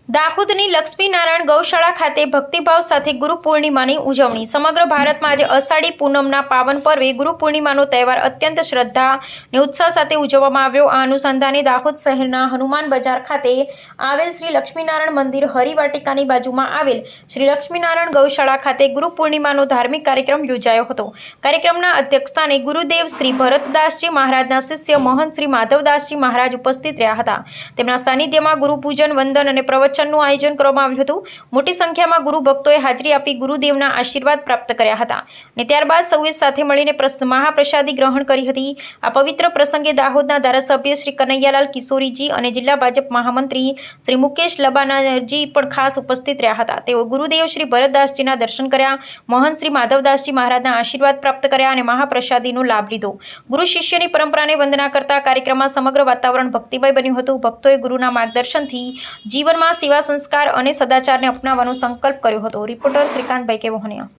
દાહોદની લક્ષ્મીનારાયણ ગૌશાળા ખાતે ભક્તિભાવ સાથે ગુરુ પૂર્ણિમાની ઉજવણી। સમગ્ર ભારતમાં આજે અષાઢી પૂનમના પાવન પર્વે ગુરુ પૂર્ણિમાનો તહેવાર અત્યંત શ્રદ્ધા અને ઉત્સાહ સાથે ઉજવવામાં આવ્યો। આ અનુસંધાને દાહોદ શહેરના હનુમાન બજાર ખાતે આવેલ શ્રી લક્ષ્મીનારાયણ મંદિર હરિવાટિકાની બાજુમાં આવેલ શ્રી લક્ષ્મીનારાયણ ગૌશાળા ખાતે ગુરુ પૂર્ણિમાનો ધાર્મિક કાર્યક્રમ યોજાયો હતો। કાર્યક્રમના અધ્યક્ષસ્થાને ગુરુદેવ શ્રી ભરતદાસજી મહારાજના શિષ્ય મહંત શ્રી માધવદાસજી મહારાજ ઉપસ્થિત રહ્યા હતા। તેમના સાનિધ્યમાં ગુરુ પૂજન, વંદન અને પ્રવચનનું આયોજન કરવામાં આવ્યું હતું। મોટી સંખ્યામાં ગુરુ ભક્તોએ હાજરી આપી ગુરુદેવના આશીર્વાદ પ્રાપ્ત કર્યા હતા અને ત્યારબાદ સૌએ સાથે મળીને મહાપ્રસાદી ગ્રહણ કરી હતી। આ પવિત્ર પ્રસંગે દાહોદના ધારાસભ્ય શ્રી કનૈયાલાલ કિશોરીજી અને જિલ્લા ભાજપ મહામંત્રી શ્રી મુકેશ લબાનાજી પણ ખાસ ઉપસ્થિત રહ્યા હતા। તેઓ ગુરુદેવ શ્રી ભરતદાસજીના દર્શન કર્યા, મહંત શ્રી માધવદાસજી મહારાજના આશીર્વાદ પ્રાપ્ત કર્યા અને મહાપ્રસાદીનો લાભ લીધો। ગુરુ શિષ્યની પરંપરાને વંદના કરતા કાર્યક્રમમાં સમગ્ર વાતાવરણ ભક્તિમય બન્યું હતું। ભક્તોએ ગુરુના માર્ગદર્શનથી જીવનમાં સેવા સંસ્કાર અને સદાચારને અપનાવવાનો સંકલ્પ કર્યો હતો। રિપોર્ટર શ્રીકાંતભાઈ કે વહોનિયા।